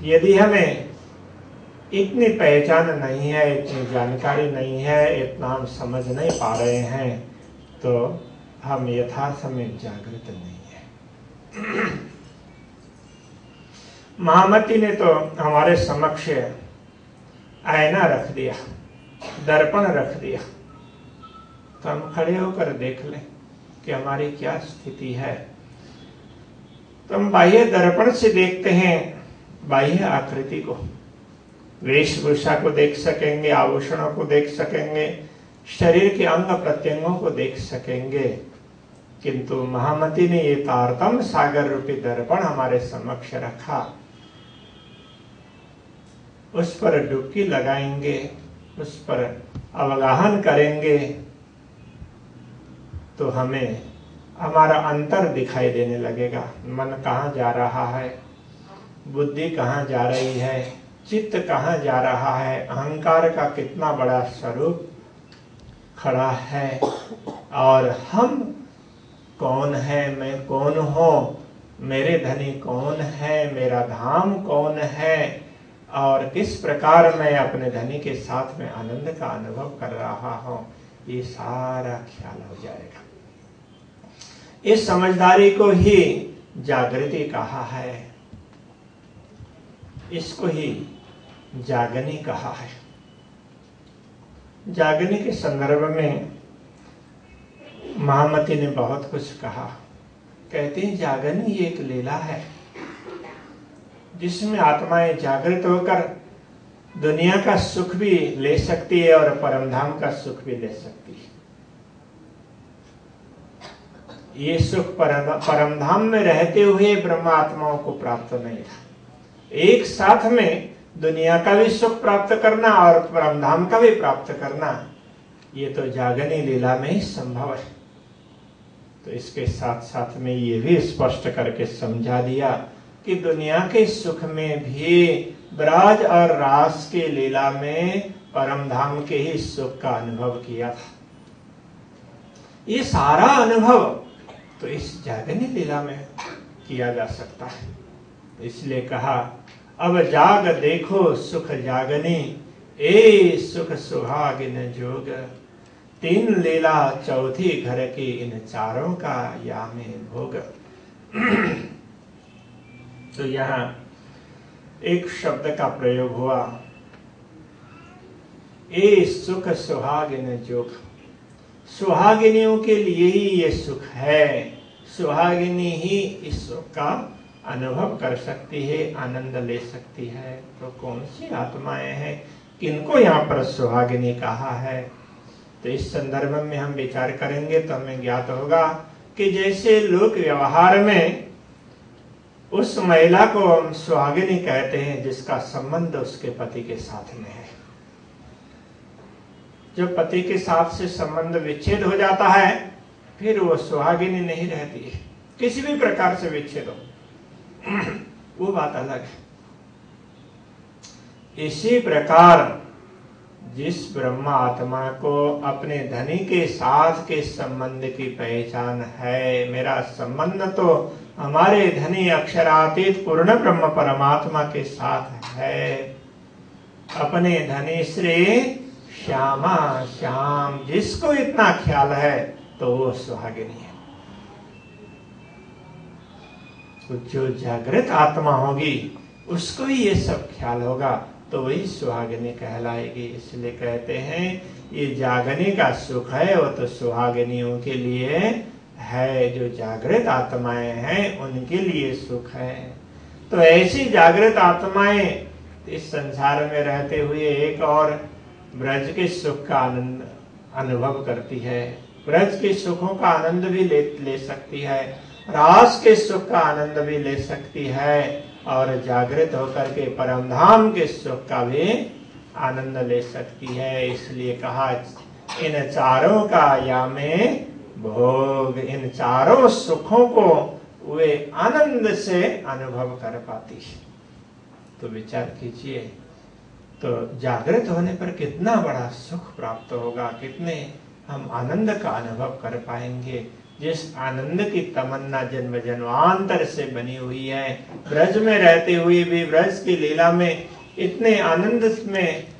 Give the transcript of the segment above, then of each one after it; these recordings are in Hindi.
यदि हमें इतनी पहचान नहीं है, इतनी जानकारी नहीं है, इतना हम समझ नहीं पा रहे हैं, तो हम यथार्थ में जागृत नहीं है। महामती ने तो हमारे समक्ष आईना रख दिया, दर्पण रख दिया, तो हम खड़े होकर देख लें कि हमारी क्या स्थिति है। तो हम बाह्य दर्पण से देखते हैं बाह्य आकृति को, वेशभूषा को देख सकेंगे, आभूषणों को देख सकेंगे, शरीर के अंग प्रत्यंगों को देख सकेंगे, किंतु महामती ने ये तारतम्य सागर रूपी दर्पण हमारे समक्ष रखा, उस पर डुबकी लगाएंगे, उस पर अवगाहन करेंगे, तो हमें हमारा अंतर दिखाई देने लगेगा। मन कहाँ जा रहा है, बुद्धि कहाँ जा रही है, चित्त कहाँ जा रहा है, अहंकार का कितना बड़ा स्वरूप खड़ा है, और हम कौन है, मैं कौन हूँ, मेरे धनी कौन है, मेरा धाम कौन है, और किस प्रकार मैं अपने धनी के साथ में आनंद का अनुभव कर रहा हूँ, ये सारा ख्याल हो जाएगा। इस समझदारी को ही जागृति कहा है, इसको ही जागनी कहा है। जागनी के संदर्भ में महामती ने बहुत कुछ कहा। कहते हैं जागनी एक लीला है जिसमें आत्माएं जागृत होकर दुनिया का सुख भी ले सकती है और परमधाम का सुख भी ले सकती है। ये सुख परमधाम में रहते हुए ब्रह्मात्माओं को प्राप्त नहीं था। एक साथ में दुनिया का भी सुख प्राप्त करना और परमधाम का भी प्राप्त करना, ये तो जागनी लीला में ही संभव है। तो इसके साथ साथ में ये भी स्पष्ट करके समझा दिया कि दुनिया के सुख में भी ब्राज और रास के लीला में परमधाम के ही सुख का अनुभव किया था। ये सारा अनुभव तो इस जागनी लीला में किया जा सकता है। इसलिए कहा, अब जाग देखो सुख जागनी, ए सुख सुहागिन जोग, तीन लीला चौथी घर की, इन चारों का या में भोग। तो यहाँ एक शब्द का प्रयोग हुआ, ए सुख सुहागिन जोग। सुहागिनियों के लिए ही ये सुख है, सुहागिनी ही इस सुख का अनुभव कर सकती है, आनंद ले सकती है। तो कौन सी आत्माएं हैं, किनको यहाँ पर सुहागिनी कहा है? तो इस संदर्भ में हम विचार करेंगे तो हमें ज्ञात होगा कि जैसे लोक व्यवहार में उस महिला को हम सुहागिनी कहते हैं जिसका संबंध उसके पति के साथ में है। जो पति के साथ से संबंध विच्छेद हो जाता है, फिर वो सुहागिनी नहीं रहती है, किसी भी प्रकार से विच्छेद हो, वो बात अलग है। इसी प्रकार जिस ब्रह्म आत्मा को अपने धनी के साथ के संबंध की पहचान है, मेरा संबंध तो हमारे धनी अक्षरातीत पूर्ण ब्रह्म परमात्मा के साथ है, अपने धनी श्री श्यामा श्याम, जिसको इतना ख्याल है तो वो सुहागिनी है। तो जो जागृत आत्मा होगी उसको ही ये सब ख्याल होगा, तो वही सुहागिनी कहलाएगी। इसलिए कहते हैं ये जागने का सुख है वो तो सुहागिनियों के लिए है, जो जागृत आत्माएं हैं उनके लिए सुख है। तो ऐसी जागृत आत्माएं इस संसार में रहते हुए एक और ब्रज के सुख का आनंद अनुभव करती है, ब्रज के सुखों का आनंद भी ले सकती है, रास के सुख का आनंद भी ले सकती है, और जागृत होकर के परमधाम के सुख का भी आनंद ले सकती है। इसलिए कहा, इन चारों का या में भोग, इन चारों सुखों को वे आनंद से अनुभव कर पाती है। तो विचार कीजिए, तो जागृत होने पर कितना बड़ा सुख प्राप्त होगा, कितने हम आनंद का अनुभव कर पाएंगे। जिस आनंद की तमन्ना जन्म जन्मांतर से बनी हुई है, ब्रज में रहते हुए भी ब्रज की लीला में इतने आनंद में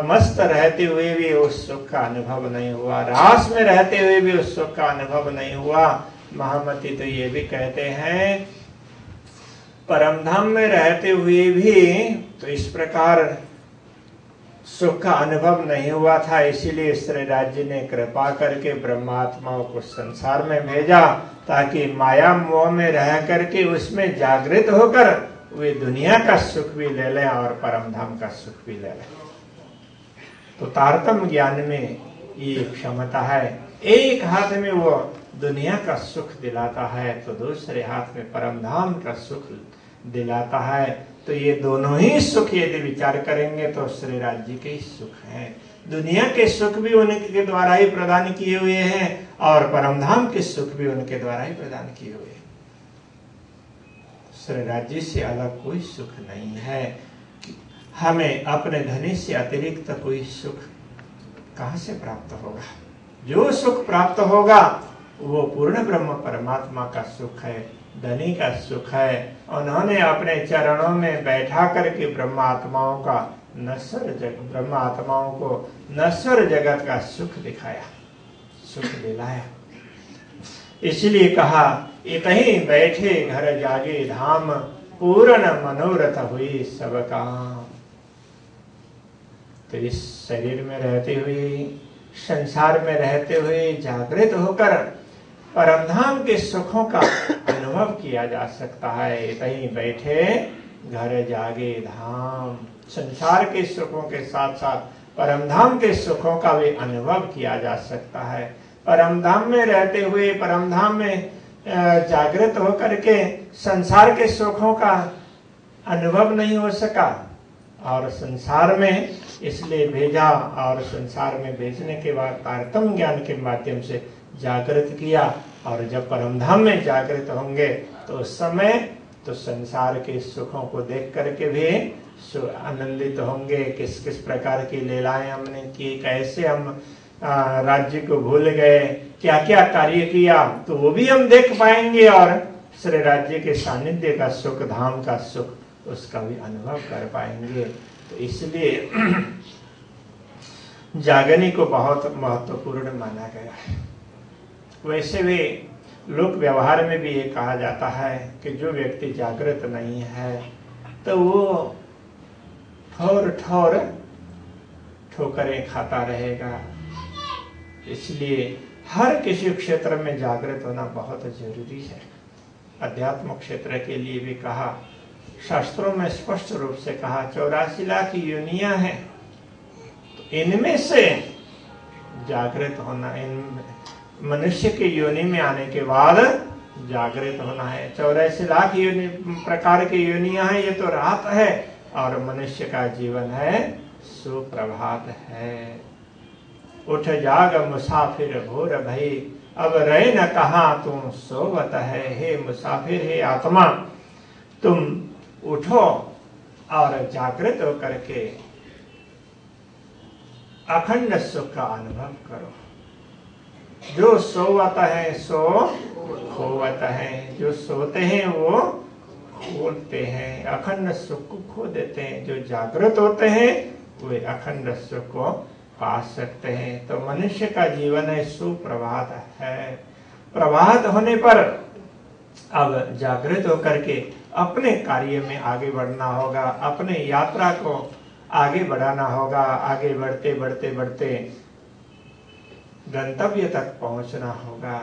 मस्त रहते हुए भी उस सुख का अनुभव नहीं हुआ, रास में रहते हुए भी उस सुख का अनुभव नहीं हुआ। महामती तो ये भी कहते हैं परम धाम में रहते हुए भी तो इस प्रकार सुख का अनुभव नहीं हुआ था, इसीलिए श्री राज्य ने कृपा करके ब्रह्मात्माओं को संसार में भेजा ताकि माया मोह में रह करके उसमें जागृत होकर वे दुनिया का सुख भी ले लें और परम धाम का सुख भी ले लें। तो तारतम्य ज्ञान में ये क्षमता है, एक हाथ में वो दुनिया का सुख दिलाता है तो दूसरे हाथ में परम धाम का सुख दिलाता है। तो ये दोनों ही सुख यदि विचार करेंगे तो श्री राज्य के ही सुख हैं। दुनिया के सुख भी उनके द्वारा ही प्रदान किए हुए हैं और परम धाम के सुख भी उनके द्वारा ही प्रदान किए हुए हैं। श्री राज्य से अलग कोई सुख नहीं है। हमें अपने धनी से अतिरिक्त कोई सुख कहां से प्राप्त होगा? जो सुख प्राप्त होगा वो पूर्ण ब्रह्म परमात्मा का सुख है, धनी का सुख है। उन्होंने अपने चरणों में बैठा करके ब्रह्मात्माओं को नश्वर जगत का सुख दिखाया, सुख दिलाया। इसलिए कहा इतहीं बैठे घर जागे धाम, पूर्ण मनोरथ हुई सब काम। तो इस शरीर में रहते हुए, संसार में रहते हुए जागृत होकर परमधाम के सुखों का अनुभव किया जा सकता है। इतहीं बैठे घर जागे धाम, संसार के सुखों के साथ साथ परमधाम के सुखों का भी अनुभव किया जा सकता है। परमधाम में रहते हुए परमधाम में जागृत होकर के संसार के सुखों का अनुभव नहीं हो सका और संसार में इसलिए भेजा और संसार में भेजने के बाद तारतम्य ज्ञान के माध्यम से जागृत किया। और जब परमधाम में जागृत होंगे तो उस समय तो संसार के सुखों को देख करके भी आनंदित होंगे। किस किस प्रकार की लीलाएं हमने की, कैसे हम राज्य को भूल गए, क्या क्या कार्य किया, तो वो भी हम देख पाएंगे और श्री राज्य के सानिध्य का सुख, धाम का सुख, उसका भी अनुभव कर पाएंगे। तो इसलिए जागने को बहुत महत्वपूर्ण माना गया है। वैसे भी लोक व्यवहार में भी ये कहा जाता है कि जो व्यक्ति जागृत नहीं है तो वो ठोर ठोर ठोकरें खाता रहेगा। इसलिए हर किसी क्षेत्र में जागृत होना बहुत जरूरी है। अध्यात्म क्षेत्र के लिए भी कहा, शास्त्रों में स्पष्ट रूप से कहा 84 लाख योनियां हैं, तो इनमें से जागृत होना, इन मनुष्य के योनि में आने के बाद जागृत होना है। 84 लाख प्रकार की योनियां हैं, ये तो रात है और मनुष्य का जीवन है सुप्रभात है। उठ जाग मुसाफिर भोर भई, अब रहे न कहा तुम सोवत है। हे मुसाफिर, हे आत्मा, तुम उठो और जागृत होकर के अखंड सुख का अनुभव करो। जो सोवता है सो खोवता है, जो सोते हैं वो खोते हैं, अखंड सुख को खो देते हैं। जो जागृत होते हैं वे अखंड सुख को पा सकते हैं। तो मनुष्य का जीवन है सुप्रभात है। प्रभात होने पर अब जागृत होकर के अपने कार्य में आगे बढ़ना होगा, अपने यात्रा को आगे बढ़ाना होगा। आगे बढ़ते बढ़ते बढ़ते गंतव्य तक पहुंचना होगा।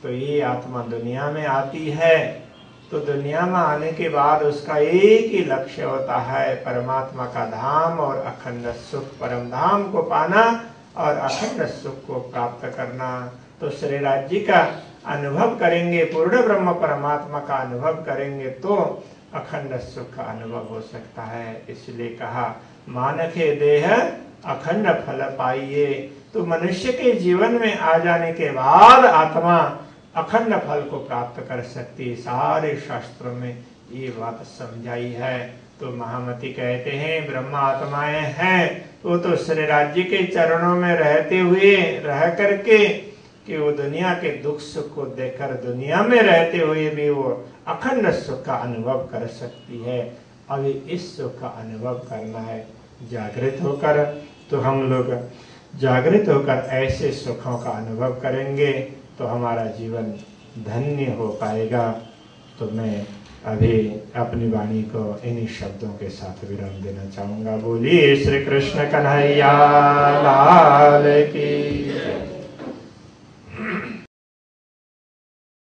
तो ये आत्मा दुनिया में आती है तो दुनिया में आने के बाद उसका एक ही लक्ष्य होता है, परमात्मा का धाम और अखंड सुख, परम धाम को पाना और अखंड सुख को प्राप्त करना। तो श्री राज्य का अनुभव करेंगे, पूर्ण ब्रह्म परमात्मा का अनुभव करेंगे तो अखंड सुख का अनुभव हो सकता है। इसलिए कहा मानखे देह अखंड फल पाइए। तो मनुष्य के जीवन में आ जाने के बाद आत्मा अखंड फल को प्राप्त कर सकती है। सारे शास्त्रों में ये बात समझाई है। तो महामती कहते हैं ब्रह्म आत्माएं हैं वो तो श्री राज्य के चरणों में रहते हुए रह करके कि वो दुनिया के दुख सुख को देखकर दुनिया में रहते हुए भी वो अखंड सुख का अनुभव कर सकती है। अभी इस सुख का अनुभव करना है जागृत होकर। तो हम लोग जागृत होकर ऐसे सुखों का अनुभव करेंगे तो हमारा जीवन धन्य हो पाएगा। तो मैं अभी अपनी वाणी को इन्हीं शब्दों के साथ विराम देना चाहूँगा। बोलिए श्री कृष्ण कन्हैया लाल की।